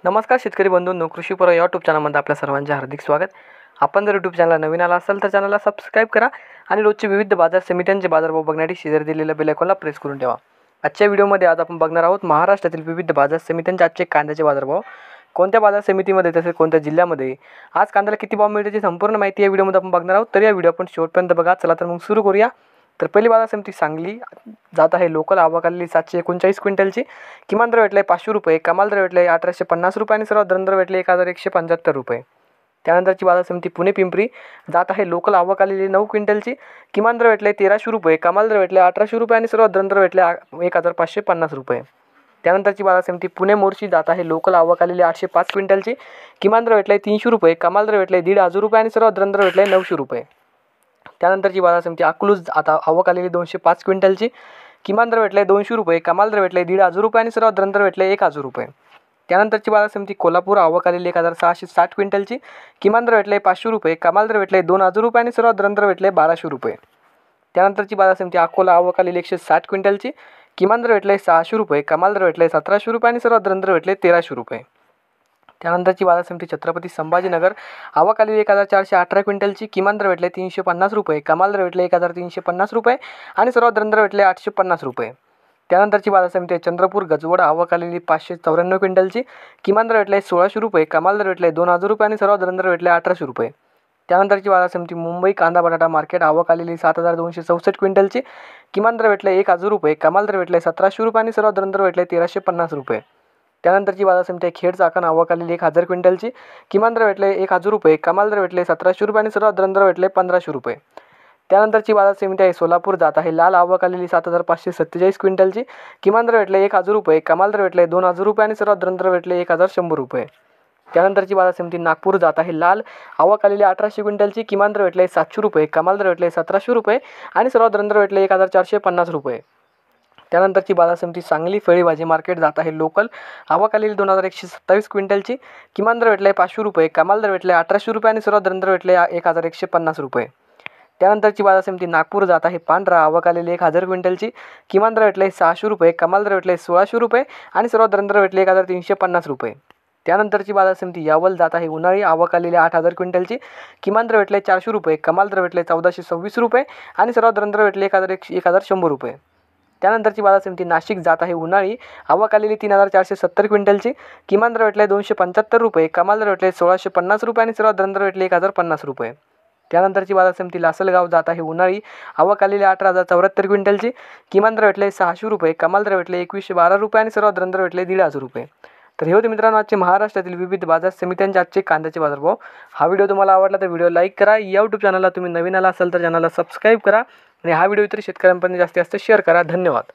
नमस्कार शेतकरी बंधूंनो, कृषीपूर या यूट्यूब चॅनलमध्ये आपल्या सर्वांचे हार्दिक स्वागत। आपण जर यूट्यूब चॅनलला नवीन आला असाल तर चॅनलला सबस्क्राईब करा आणि रोजचे विविध बाजार समित्यांचे बाजारभाव बघण्यासाठी शेजारी दिलेल्या बेल आयकॉनला प्रेस करून ठेवा। आजच्या व्हिडिओमध्ये आज आपण बघणार आहोत महाराष्ट्रातील विविध बाजार समित्यांचे आजचे कांद्याचे बाजारभाव, कोणत्या बाजार समितीमध्ये तसेच कोणत्या जिल्ह्यामध्ये आज कांद्याला किती भाव मिळते याची संपूर्ण माहिती या व्हिडिओमध्ये आपण बघणार आहोत। तर या व्हिडिओ आपण शेवटपर्यंत बघा। चला तर मग सुरू करूया। तर पहिली बाजार समिती सांगली जात आहे। लोकल आवक आलेली 739 क्विंटलची, किमान दर भेटले 500 रुपये, कमाल दर भेटले 1850 रुपये आणि सर्वात दर भेटले 1175 रुपये। त्यानंतरची बाजार समिती पुणे पिंपरी जात आहे। लोकल आवक आलेली 9 क्विंटलची, किमान दर भेटले 1300 रुपये, कमाल दर भेटले 1800 रुपये आणि सर्वात दर भेटले 1550 रुपये। त्यानंतरची बाजार समिती पुणे मोर्शी जात आहे। लोकल आवक आलेली 805 क्विंटलची, किमान दर भेटले 300 रुपये, कमाल दर भेटले 1500 रुपये आणि सर्वात दर भेटले 900 रुपये। त्यानंतरची बाजार समिती अकलूज आता आवक आलेली 205 क्विंटलची, किमान दर भेटले 200 रुपये, कमाल दर भेटले 1500 रुपये आणि सर्वात दर भेटले 1000 रुपये। त्यानंतरची बाजार समिती कोल्हापूर आवक आलेली 1660 क्विंटलची, किमान दर भेटले 500 रुपये, कमाल दर भेटले 2000 रुपये आणि सर्वात दर भेटले 1200 रुपये। त्यानंतरची बाजार समिती अकोला आवक आलेली 160 क्विंटलची, किमान दर भेटले 600 रुपये, कमाल दर भेटले 1700 रुपये आणि सर्वात दर भेटले 1300 रुपये। त्यानंतरची बाजार समिती छत्रपती संभाजीनगर आवक आलेली 1418 क्विंटलची, किमान दर भेटले 350 रुपये, कमाल दर भेटले 1350 रुपये आणि सर्वात दर भेटले 850 रुपये। त्यानंतरची बाजार समिती चंद्रपूर गजवड आवक आलेली 594 क्विंटलची, किमान दर भेटले 1600 रुपये, कमाल दर भेटले 2000 रुपये आणि सर्वात दर भेटले 1800 रुपये। त्यानंतरची बाजार समिती मुंबई कांदा बटाटा मार्केट आवक आलेली 7264 क्विंटलची, किमान दर भेटले 1000 रुपये, कमाल दर भेटले 1700 रुपये आणि सर्वात दर भेटले 1350 रुपये। त्यानंतरची बाजार समिती खेड चाकण आवक आलेली 1000 क्विंटलची, किमान दर भेटले 1000 रुपये, कमाल दर भेटले 1700 रुपये आणि सर्वात दर भेटले 1500 रुपये। त्यानंतरची बाजार समिती आहे सोलापूर जात आहे। लाल आवक आलेली 7547 क्विंटलची, किमान दर भेटले 1000 रुपये, कमाल दर भेटले 2000 रुपये आणि सर्वात दर भेटले 1100 रुपये। त्यानंतरची बाजार समिती नागपूर जात आहे। लाल आवक आलेली 1800 क्विंटलची, किमान दर भेटले 700 रुपये, कमाल दर भेटले 1700 रुपये आणि सर्वात दर भेटले 1450 रुपये। त्यानंतरची बाजार समिती सांगली फळी भाजी मार्केट जात आहे। लोकल आवक आलेली 2127 क्विंटलची, किमान दर भेटले 500 रुपये, कमाल दर भेटले 1800 रुपये आणि सर्वात दर भेटले 1150 रुपये। त्यानंतरची बाजार समिती नागपूर जात आहे। पांढरा आवक आलेली 1000 क्विंटलची, किमान दर भेटले 600 रुपये, कमाल दर भेटले 1600 रुपये आणि सर्वात दर भेटले 1350 रुपये। त्यानंतरची बाजार समिती यावल जात आहे। उन्हाळी आवक आलेली 8000 क्विंटलची, किमान दर भेटले 400 रुपये, कमाल दर भेटले 1426 रुपये आणि सर्वात दर भेटले 1100 रुपये। त्यानंतरची बाजार समिती नाशिक जात आहे। उन्हाळी आवक आलेली 3470 क्विंटलची, किमान दर भेटले 275 रुपये, कमाल दर भेटले 1650 रुपये आणि सर्वात दर भेटले 1050 रुपये। त्यानंतरची बाजार समिती लासलगाव जात आहे। उन्हाळी आवक आलेली 18074 क्विंटलची, किमान दर भेटले 600 रुपये, कमाल दर भेटले 2112 रुपये आणि सर्वात दर भेटले 1500 रुपये। तर हे होते मित्रांनो आजचे महाराष्ट्रातील विविध बाजार समित्यांचे आजचे कांद्याचे बाजारभाव। हा व्हिडिओ तुम्हाला आवडला तर व्हिडिओ लाईक करा। यूट्यूब चॅनलला तुम्ही नवीन आला असाल तर चॅनलला सबस्क्राईब करा आणि हा व्हिडिओ इतर शेतकऱ्यांपर्यंत जास्तीत जास्त शेअर करा। धन्यवाद।